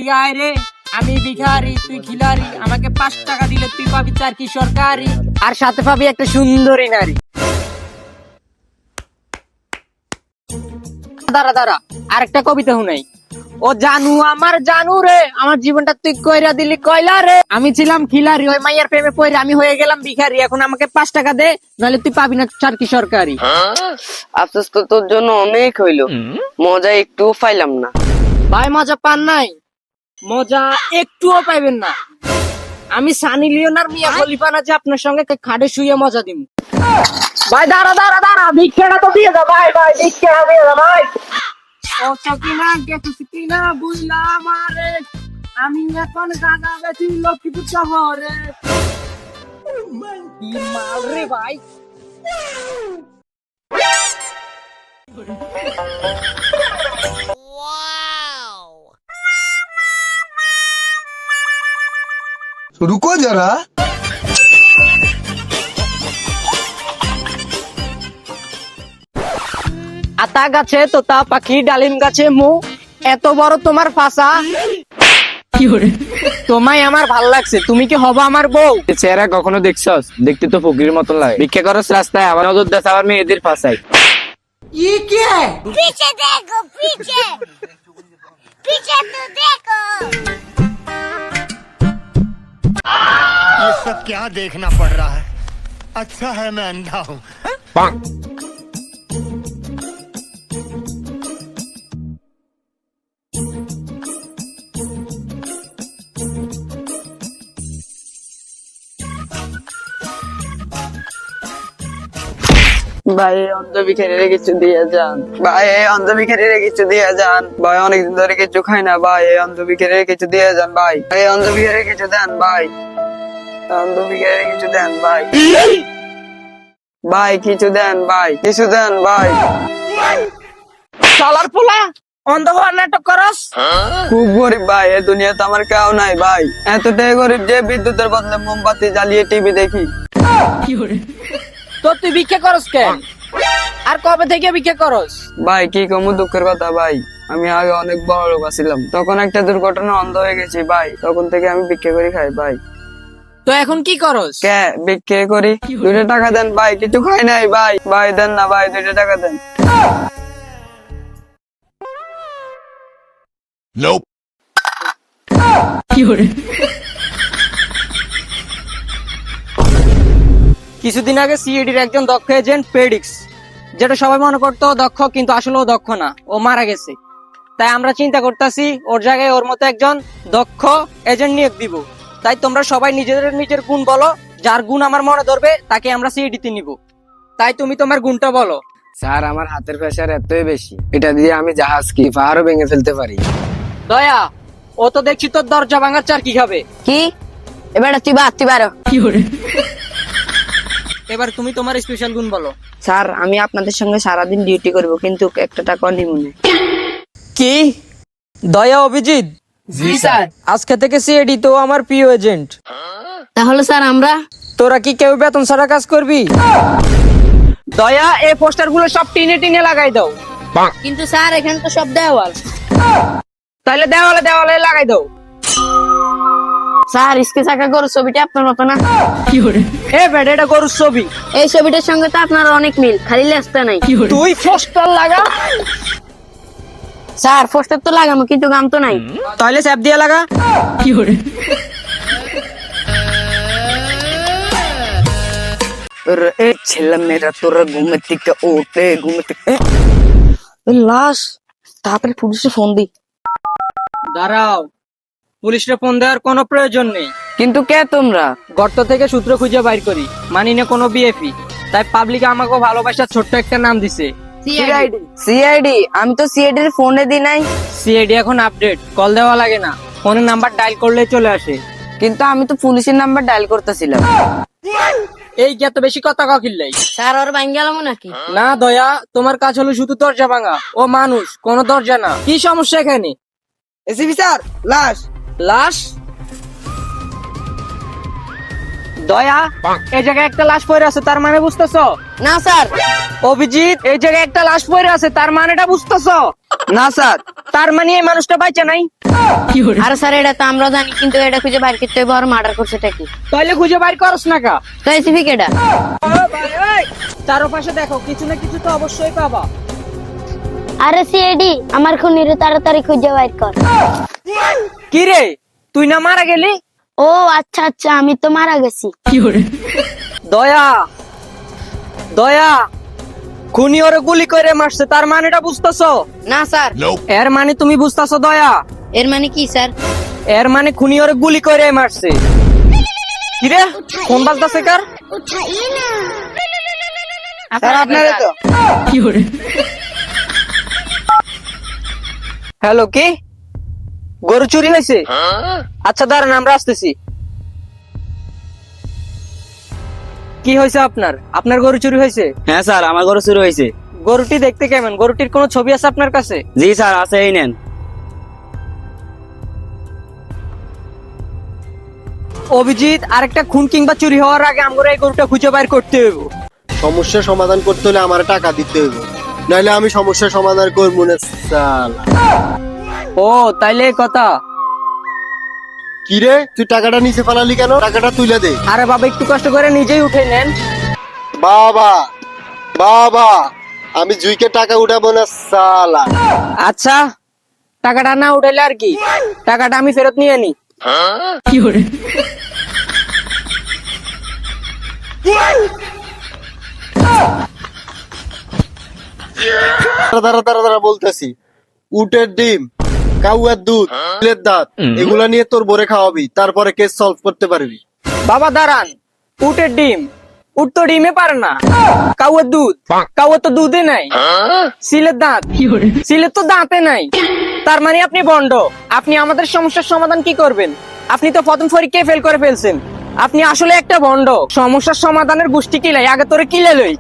এদিকে আয় রে, আমি ভিখারি তুই খিলারি, আমাকে 5 টাকা দিলে তুই পাবি চারকি সরকারি, আর সাথে পাবি একটা সুন্দরী নারী। দাঁড়া দাঁড়া, আরেকটা কবিতা শুনাই। ও জানু আমার জানু রে, আমার জীবনটা তুই কইরা দিলি কয়লা রে। আমি ছিলাম খিলারি, ওই মাইয়ার প্রেমে পড়ে আমি হয়ে গেলাম ভিখারি। এখন আমাকে 5 টাকা দে, নাহলে তুই পাবি না চারকি সরকারি। আফসোস তো তোর জন্য অনেক হইলো, মজা একটু পাইলাম না। ভাই মজা পান নাই, মজা একটুও পাইবেন না। আমি সানি লিওনার মিয়া খলিফা না যে আপনার সঙ্গে খাটে শুয়ে মজা দিব। ভাই দাঁড়া দাঁড়া দাঁড়া, ভিক্ষাটা তো দিয়ে দাও ভাই, ভাই ভিক্ষাটা দিয়ে দাও ভাই। ও সকিনা গেছিস কিনা বুঝলা আমারে, আমি এখন গানা বেশি লক্ষ্মীপুর শহরে। কি মাল রে ভাই। रुको जरा। আতা গাছে তোতা পাখি, ডালিম গাছে মু, এত বড় তোমার ফাঁসা। তোমায় আমার ভাল লাগছে, তুমি কি হবো আমার বউ? চেহারা কখনো দেখছস? দেখতে তো ফকিরের মতন লাগে। ভিক্ষা করস রাস্তায়, আবার নজর দেশ আবার মেয়েদের ফাঁসাই। पीछे देखो पीछे पीछे तो देखो। ये सब क्या देखना पड़ रहा है? अच्छा है मैं अंधा हूँ। ভাই এই অন্ধ ভিখারিরে কিছু দিয়ে যান, ভাই এই অন্ধ ভিখারিরে কিছু দিয়ে যান, ভাই অনেকদিন ধরে কিছু খাই না, ভাই এই অন্ধ ভিখারিরে কিছু দিয়ে যান, ভাই এই অন্ধ ভিখারিরে কিছু দেন, ভাই অন্ধ ভিখারিরে কিছু দেন, ভাই ভাই কিছু দেন, ভাই কিছু দেন, ভাই। চলার পোলা অন্ধ হওয়ার নাটক করস। খুব গরিব ভাই, এই দুনিয়াতে আমার কেউ নাই ভাই, এতটাই গরিব যে বিদ্যুতের বদলে মোমবাতি জ্বালিয়ে টিভি দেখি। তো তুই ভিক্ষা করস কেন, আর কবে থেকে ভিক্ষা করস? ভাই কি কমু দুঃখের কথা ভাই, আমি আগে অনেক বড় লোক ছিলাম, তখন একটা দুর্ঘটনা অন্ধ হয়ে গেছি ভাই, তখন থেকে আমি ভিক্ষা করে খাই ভাই। তো এখন কি করস? কে ভিক্ষা করি? 2 টাকা দেন ভাই, কিছু খাই নাই ভাই, ভাই দেন না ভাই, 2 টাকা দেন। Nope. কিছুদিন আগে সিএডির একজন দক্ষ এজেন্ট পেডিক্স, যেটা সবাই মনে করতো দক্ষ কিন্তু আসলে ও দক্ষ না, ও মারা গেছে। তাই আমরা চিন্তা করতেছি ওর জায়গায় ওর মতো একজন দক্ষ এজেন্ট নিয়োগ দিব। তাই তোমরা সবাই নিজেদের নিজের গুণ বলো, যার গুণ আমার মনে ধরবে তাকে আমরা সিএডিতে নিব। তাই তুমি তোমার গুণটা বলো। স্যার আমার হাতের প্রেশার এতই বেশি, এটা দিয়ে আমি জাহাজ কি পাহাড়ও ভেঙে ফেলতে পারি। দয়া, ও তো দেখছি তোর দরজা ভাঙার চার কি খাবে। কি এবার তুই বারো। এবার তুমি তোমার স্পেশাল গুণ বলো। স্যার আমি আপনাদের সঙ্গে সারাদিন ডিউটি করব, কিন্তু একটা টাকাও নিব না। কি? দয়া অভিজিৎ? জি স্যার। আজকে থেকে সিএডি তো আমার প্রিয় এজেন্ট। তাহলে স্যার আমরা? তোরা কি কেউ বেতন ছাড়া কাজ করবি? দয়া, এই পোস্টার গুলো সব টিনে টিনে লাগাই দাও। কিন্তু স্যার এখানে তো সব দেওয়াল। তাহলে দেওয়ালে দেওয়ালে লাগাই দাও। স্যার স্কেচ আঁকা গরুর ছবিটা আপনার মতো না? এ বেটা, এটা গরুর ছবি। এই ছবিটার সঙ্গে তো আপনার অনেক মিল, খালি লেস্তা নাই। তুই পোস্টার লাগা। স্যার পোস্টার তো লাগানো, কিন্তু গাম তো নাই। তাহলে স্যাপ দিয়ে লাগা। এ ছেলে মেয়েরা তোরা ঘুমের থেকে ওঠে, ঘুমের থেকে লাশ, তাড়াতাড়ি পুলিশে ফোন দি। দাঁড়াও, পুলিশে ফোন দেওয়ার কোনো প্রয়োজন নেই। কিন্তু কে তোমরা? গর্ত থেকে সূত্র খুঁজে বাইর করি, মানি না কোনো বিএফি। তাই পাবলিক আমাকে ভালোবাসার ছোট্ট একটা নাম দিছে, সিআইডি। আমি তো সিআইডি এর ফোনে দি নাই। সিআইডি এখন আপডেট, কল দেওয়া লাগে না, ফোনের নাম্বার ডায়াল করলে চলে আসে। কিন্তু আমি তো পুলিশের নাম্বার ডায়াল করতেছিলাম। এই কি এত বেশি কথা কিল্লাই? স্যার ওর ভাঙ গেল নাকি? না দয়া, তোমার কাজ হলো শুধু দরজা ভাঙা, ও মানুষ, কোনো দরজা না। কি সমস্যা এখানে? এসিপি স্যার, লাশ। লাশ? দয়া, এই জায়গায় একটা লাশ পড়ে আছে, তার মানে বুঝতেছো? না স্যার। অভিজিৎ, এই জায়গায় একটা লাশ পড়ে আছে, তার মানেটা বুঝতেছো? না স্যার। তার মানে এই মানুষটা বাইচা নাই। আরে স্যার এটা তো আমরা জানি, কিন্তু এটা খুঁজে বাইর করতে হবে আর মার্ডার করছে কি। তাইলে খুঁজে বাইর করস না কা? স্পেসিফিক এটা। চারপাশে দেখো, কিছু না কিছু তো অবশ্যই পাবা। আরে সিআইডি, আমার খুনিরে তাড়াতাড়ি খুঁজে বাইর কর। কি রে, তুই না মারা গেলি? ও আচ্ছা আচ্ছা, আমি তো মারা গেছি। দয়া, দয়া, খুনি ওরে গুলি করে মারছে, তার মানেটা বুঝতেছো? না স্যার। এর মানে তুমি বুঝতেছো দয়া? এর মানে কি স্যার? এর মানে খুনি ওরে গুলি করে মারছে। কি রে, ফোন বাজতাছে কার? স্যার আপনারে তো। হ্যালো, কি গরু চুরি হয়েছে? আচ্ছা দাঁড়ান, আমরা আসতেছি। কি হয়েছে আপনার? আপনার গরু চুরি হয়েছে? হ্যাঁ স্যার, আমার গরু চুরি হয়েছে। গরুটি দেখতে কেমন? গরুটির কোনো ছবি আছে আপনার কাছে? জি স্যার, আছে, এই নেন। অভিজিৎ, আরেকটা খুন কিংবা চুরি হওয়ার আগে আমরা এই গরুটা খুঁজে বাইর করতে হবে। সমস্যার সমাধান করতে হলে আমার টাকা দিতে হইব, নাহলে আমি সমস্যার সমাধান করবো না শালা। ও তাইলে এই কথা। কি রে, তুই টাকাটা নিচে পালালি কেন? টাকাটা তুলে দে। আরে বাবা, একটু কষ্ট করে নিজেই উঠে নেন। বাবা বাবা, আমি জুইকে টাকা উঠাবো না শালা। আচ্ছা, টাকাটা না উঠাইলে আর কি, টাকাটা আমি ফেরত নিয়ে নি। দাঁড়া দাঁড়া দাঁড়া বলতেছি, উটের ডিম, কাউয়ের দুধ, তিলের দাঁত, এগুলা নিয়ে তোর বোরে খাওয়াবি, তারপরে কেস সলভ করতে পারবি। বাবা দাঁড়ান, উটের ডিম, উট তো ডিমে পারে না। কাউয়ের দুধ, কাউয়ের তো দুধে নাই। সিলের দাঁত, সিলের তো দাঁতে নাই। তার মানে আপনি বন্ড। আপনি আমাদের সমস্যার সমাধান কি করবেন? আপনি তো প্রথম পরীক্ষায় ফেল করে ফেলছেন। আপনি আসলে একটা বন্ড। সমস্যার সমাধানের গোষ্ঠী কিলাই, আগে তোরে কিলে লই।